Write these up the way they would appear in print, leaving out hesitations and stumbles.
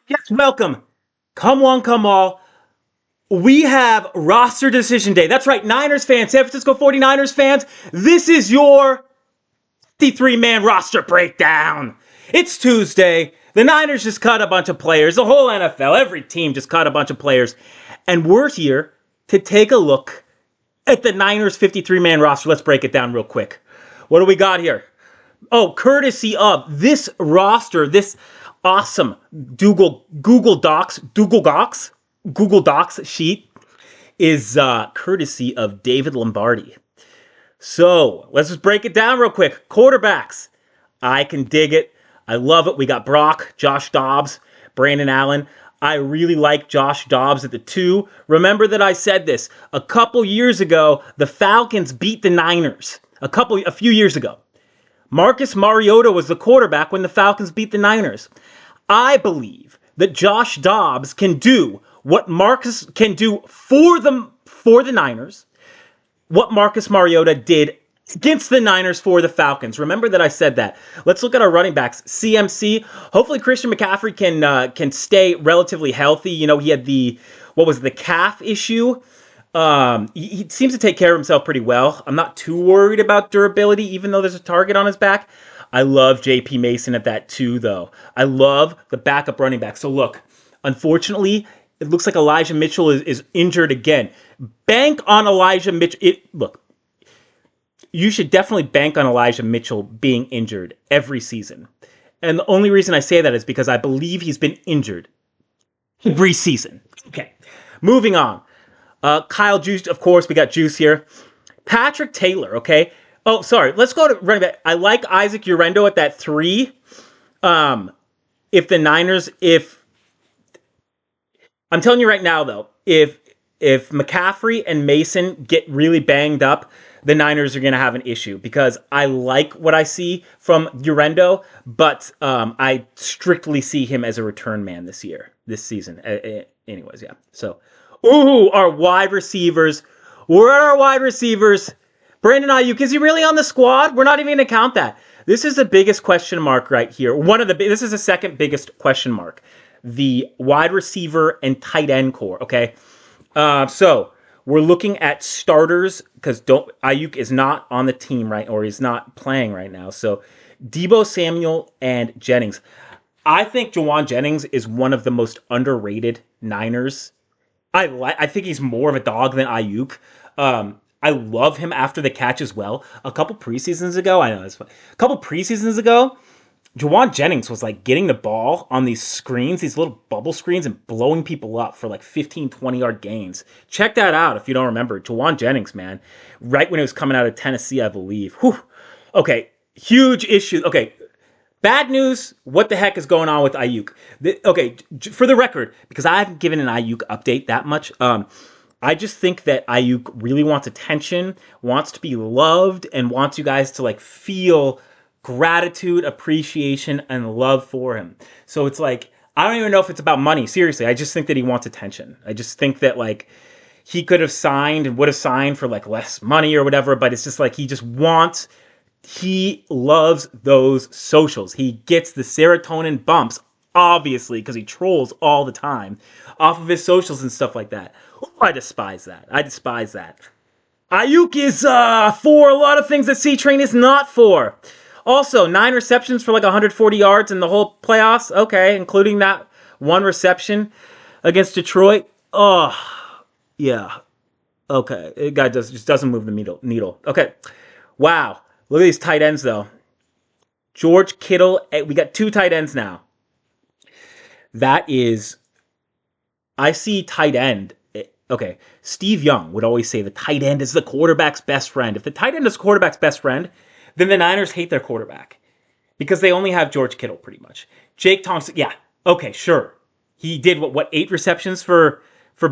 Yes, welcome. Come one, come all. We have roster decision day. That's right, Niners fans, San Francisco 49ers fans. This is your 53-man roster breakdown. It's Tuesday. The Niners just cut a bunch of players. The whole NFL, every team just cut a bunch of players. And we're here to take a look at the Niners 53-man roster. Let's break it down real quick. What do we got here? Oh, courtesy of this roster, this awesome Google Docs sheet is courtesy of David Lombardi. So let's just break it down real quick. Quarterbacks, I can dig it. I love it. We got Brock, Josh Dobbs, Brandon Allen. I really like Josh Dobbs at the 2. Remember that I said this a couple years ago. The Falcons beat the Niners a few years ago. Marcus Mariota was the quarterback when the Falcons beat the Niners. I believe that Josh Dobbs can do what Marcus can do for the Niners, what Marcus Mariota did against the Niners for the Falcons. Remember that I said that. Let's look at our running backs. CMC. Hopefully Christian McCaffrey can stay relatively healthy. You know, he had the calf issue. He seems to take care of himself pretty well. I'm not too worried about durability, even though there's a target on his back. I love J.P. Mason at that 2, though. I love the backup running back. So look, unfortunately, it looks like Elijah Mitchell is injured again. Bank on Elijah Mitchell. Look, you should definitely bank on Elijah Mitchell being injured every season. And the only reason I say that is because I believe he's been injured every season. Okay, moving on. Kyle Juice, of course, we got Juice here. Patrick Taylor, okay? Oh, sorry. Let's go to running back. I like Isaac Urendo at that 3. I'm telling you right now, though, if McCaffrey and Mason get really banged up, the Niners are going to have an issue because I like what I see from Urendo, but I strictly see him as a return man this season. Anyways, yeah. So, our wide receivers. Where are our wide receivers? Brandon Ayuk, is he really on the squad? We're not even going to count that. This is the biggest question mark right here. This is the second biggest question mark. The wide receiver and tight end core, okay? So we're looking at starters because Ayuk is not on the team, right? Or he's not playing right now. So Deebo Samuel and Jennings. I think Juwan Jennings is one of the most underrated Niners. I think he's more of a dog than Ayuk. I love him after the catch as well. A couple preseasons ago, Juwan Jennings was like getting the ball on these screens, these little bubble screens, and blowing people up for like 15, 20-yard gains. Check that out if you don't remember. Juwan Jennings, man. Right when he was coming out of Tennessee, I believe. Whew. Okay, huge issue. Okay, bad news. What the heck is going on with Ayuk? Okay, for the record, because I haven't given an Ayuk update that much, I just think that Ayuk really wants attention, wants to be loved, and wants you guys to like feel gratitude, appreciation, and love for him. So it's like, I don't even know if it's about money. Seriously, I just think that he wants attention. I just think that like he could have signed and would have signed for like less money or whatever, but it's just like he loves those socials. He gets the serotonin bumps, obviously, because he trolls all the time off of his socials and stuff like that. I despise that. Ayuk is for a lot of things that C-Train is not for. Also, 9 receptions for like 140 yards in the whole playoffs. Okay, including that one reception against Detroit. Oh, yeah. Okay, the guy just doesn't move the needle. Okay, wow. Look at these tight ends, though. George Kittle. We got 2 tight ends now. That is, I see tight end. Okay, Steve Young would always say the tight end is the quarterback's best friend. If the tight end is the quarterback's best friend, then the Niners hate their quarterback because they only have George Kittle pretty much. Jake Thompson, yeah, okay, sure. He did what 8 receptions for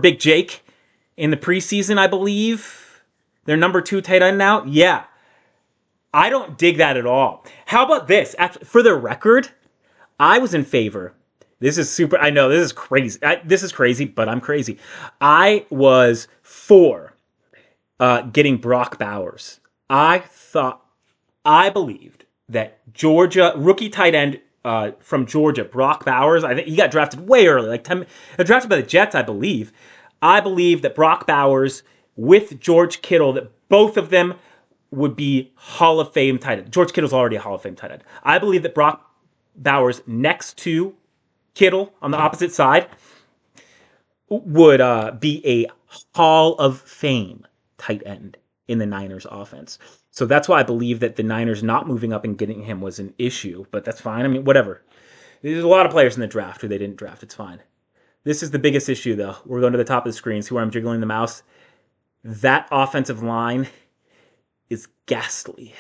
Big Jake in the preseason, I believe. Their number 2 tight end now. Yeah, I don't dig that at all. How about this? For the record, I was in favor. This is super. I know this is crazy. This is crazy, but I'm crazy. I was for getting Brock Bowers. I believed that Georgia rookie tight end from Georgia, Brock Bowers. I think he got drafted way early, like 10, drafted by the Jets, I believe. I believe that Brock Bowers with George Kittle, that both of them would be Hall of Fame tight end. George Kittle's already a Hall of Fame tight end. I believe that Brock Bowers next to Kittle on the opposite side would be a Hall of Fame tight end in the Niners offense. So that's why I believe that the Niners not moving up and getting him was an issue, but that's fine. I mean, whatever. There's a lot of players in the draft who they didn't draft. It's fine. This is the biggest issue, though. We're going to the top of the screen. See where I'm jiggling the mouse? That offensive line is ghastly.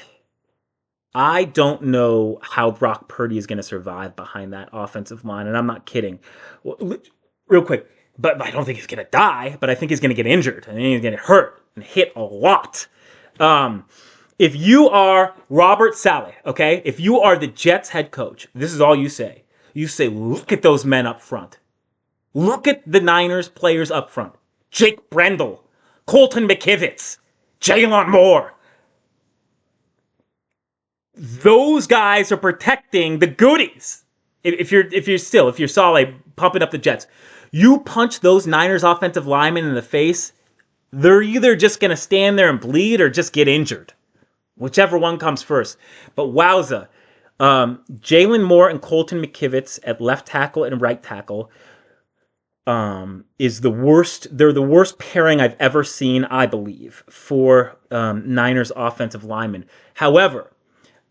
I don't know how Brock Purdy is going to survive behind that offensive line, and I'm not kidding. Real quick, but I don't think he's going to die, but I think he's going to get injured. I think he's going to get hurt and hit a lot. If you are Robert Saleh, okay, if you are the Jets head coach, this is all you say. You say, look at those men up front. Look at the Niners players up front. Jake Brendel, Colton McKivitz, Jalen Moore. Those guys are protecting the goodies. If you're Saleh pumping up the Jets, you punch those Niners offensive linemen in the face, they're either just going to stand there and bleed or just get injured. Whichever one comes first. But wowza. Jalen Moore and Colton McKivitz at left tackle and right tackle is the worst. They're the worst pairing I've ever seen, I believe, for Niners offensive linemen. However,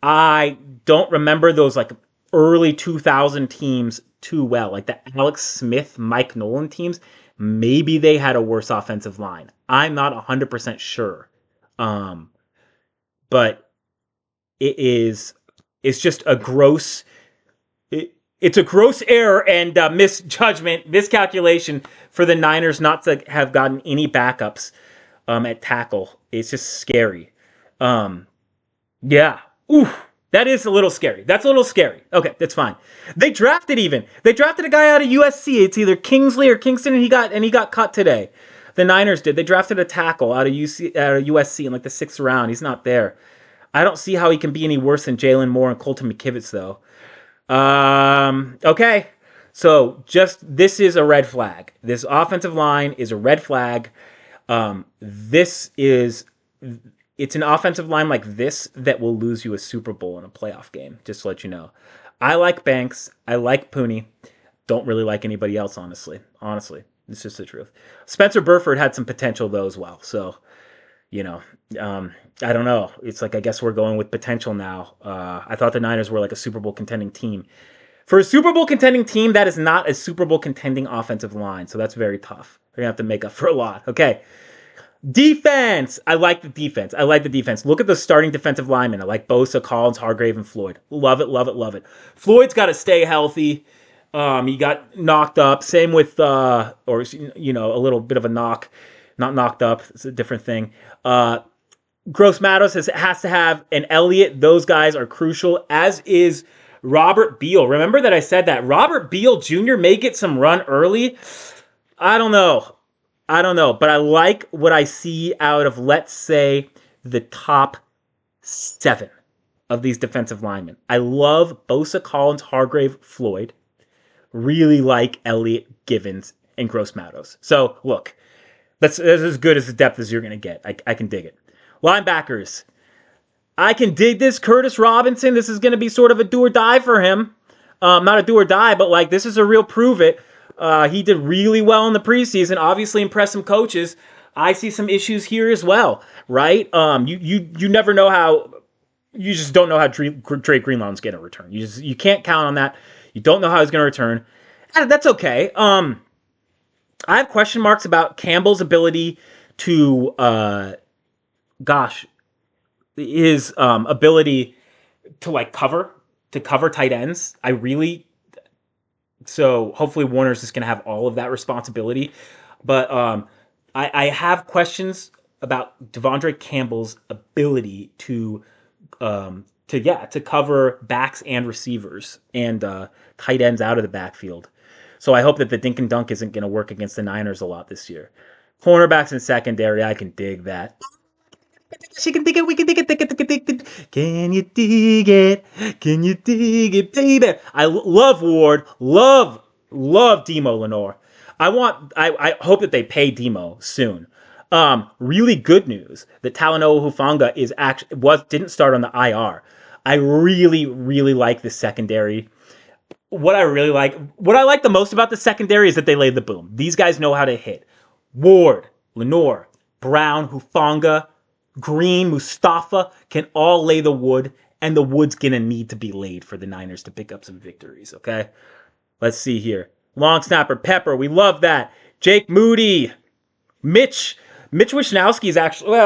I don't remember those like early 2000 teams too well. Like the Alex Smith, Mike Nolan teams, maybe they had a worse offensive line. I'm not 100% sure. But it's just a gross, it's a gross error and misjudgment, miscalculation for the Niners not to have gotten any backups at tackle. It's just scary. Yeah. Oof. That is a little scary. That's a little scary. Okay, that's fine. They drafted a guy out of USC. It's either Kingsley or Kingston, and he got cut today. The Niners did. They drafted a tackle out of USC in like the 6th round. He's not there. I don't see how he can be any worse than Jalen Moore and Colton McKivitz, though. Okay. So this is a red flag. This offensive line is a red flag. It's an offensive line like this that will lose you a Super Bowl in a playoff game, just to let you know. I like Banks. I like Pooney. Don't really like anybody else, honestly. Honestly, it's just the truth. Spencer Burford had some potential, though, as well. So, I don't know. It's like, I guess we're going with potential now. I thought the Niners were like a Super Bowl contending team. For a Super Bowl contending team, that is not a Super Bowl contending offensive line. So that's very tough. They're going to have to make up for a lot. Okay. Defense. I like the defense. Look at the starting defensive linemen. I like Bosa, Collins, Hargrave, and Floyd. Love it, love it, love it. Floyd's got to stay healthy. He got knocked up. Same with, a little bit of a knock. Not knocked up. It's a different thing. Gross Matos has to have an Elliott. Those guys are crucial, as is Robert Beal. Remember that I said that Robert Beal Jr. may get some run early. I don't know, but I like what I see out of, let's say, the top 7 of these defensive linemen. I love Bosa, Collins, Hargrave, Floyd. Really like Elliott, Givens, and Gross Matos. So, look, that's as good as the depth as you're going to get. I can dig it. Linebackers. I can dig this. Curtis Robinson. This is going to be sort of a do or die for him. Not a do or die, but like this is a real prove it. He did really well in the preseason. Obviously impressed some coaches. I see some issues here as well, right? You never know how. You just don't know how Drake Greenlaw's going to return. You can't count on that. You don't know how he's going to return. That's okay. I have question marks about Campbell's ability to, his ability to like cover tight ends. So hopefully Warner's just going to have all of that responsibility. But I have questions about Devondre Campbell's ability to cover backs and receivers and tight ends out of the backfield. So I hope that the dink and dunk isn't going to work against the Niners a lot this year. Cornerbacks and secondary, I can dig that. She can dig it. We can dig it. Dig it. Dig it. Dig it. Can you dig it? Can you dig it, baby? I love Ward. Love Demo Lenore. I hope that they pay Demo soon. Really good news that Talanoa Hufanga is actually didn't start on the IR. I really like the secondary. What I like the most about the secondary is that they laid the boom. These guys know how to hit. Ward, Lenore, Brown, Hufanga, Green, Mustafa can all lay the wood, and the wood's gonna need to be laid for the Niners to pick up some victories, okay? Let's see here. Long snapper, Pepper, we love that. Jake Moody, Mitch Wishnowsky is actually,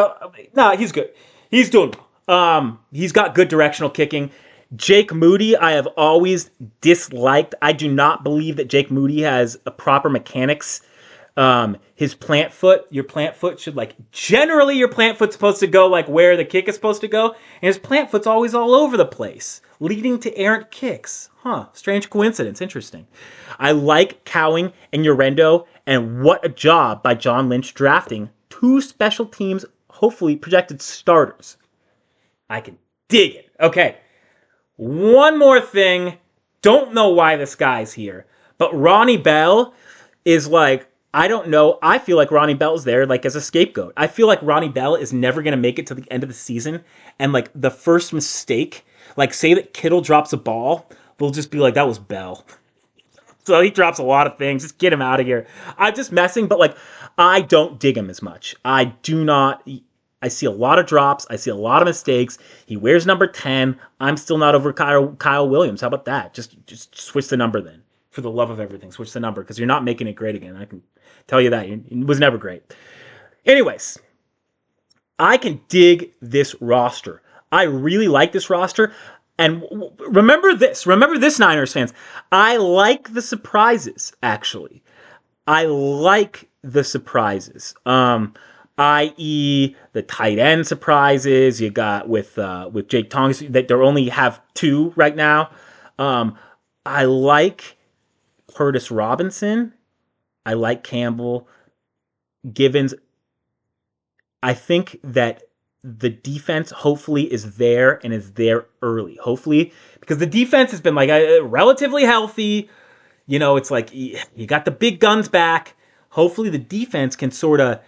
he's good. He's doing well. He's got good directional kicking. Jake Moody, I have always disliked. I do not believe that Jake Moody has a proper mechanics. His plant foot, your plant foot should generally your plant foot's supposed to go where the kick is supposed to go, and his plant foot's always all over the place, leading to errant kicks. Strange coincidence. Interesting. I like Cowing and Urendo, and what a job by John Lynch drafting two special teams, hopefully projected starters. I can dig it. Okay. One more thing. Don't know why this guy's here, but Ronnie Bell is I don't know. I feel like Ronnie Bell's there as a scapegoat. I feel like Ronnie Bell is never going to make it to the end of the season. And the first mistake, say that Kittle drops a ball, they'll just be that was Bell. So he drops a lot of things. Just get him out of here. I'm just messing, but I don't dig him as much. I do not. I see a lot of drops. I see a lot of mistakes. He wears number 10. I'm still not over Kyle Williams. How about that? Just switch the number then. For the love of everything, switch the number because you're not making it great again. I can tell you that. It was never great. Anyways, I can dig this roster. I really like this roster. And remember this, Niners fans. I like the surprises, actually. I like the surprises. I.e. the tight end surprises you got with Jake Tongs, that they only have two right now. I like Curtis Robinson. I like Campbell. Givens. I think that the defense hopefully is there and is there early. Hopefully, because the defense has been relatively healthy. It's you got the big guns back. Hopefully the defense can sort of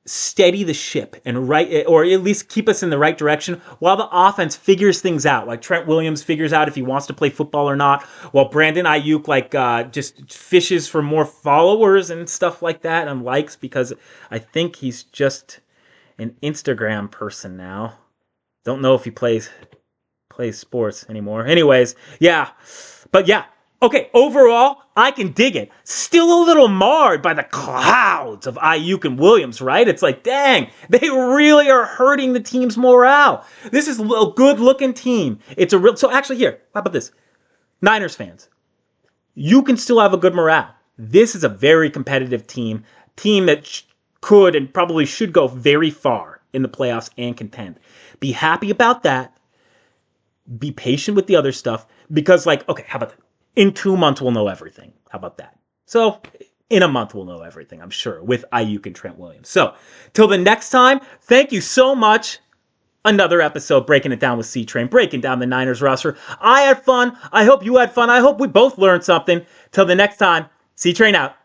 steady the ship and or at least keep us in the right direction while the offense figures things out. Trent Williams figures out if he wants to play football or not, while Brandon Ayuk just fishes for more followers and stuff like that and likes, because I think he's just an Instagram person now. Don't know if he plays sports anymore. Anyways, yeah. But yeah. Okay, overall, I can dig it. Still a little marred by the clouds of Ayuk and Williams, right? It's dang, they really are hurting the team's morale. This is a good-looking team. It's a real... So actually here, how about this? Niners fans, you can still have a good morale. This is a very competitive team that could and probably should go very far in the playoffs and contend. Be happy about that. Be patient with the other stuff because, okay, how about that? In 2 months, we'll know everything. How about that? So, in a month, we'll know everything, I'm sure, with Ayuk and Trent Williams. So, till the next time, thank you so much. Another episode breaking it down with C-Train, breaking down the Niners roster. I had fun. I hope you had fun. I hope we both learned something. Till the next time, C-Train out.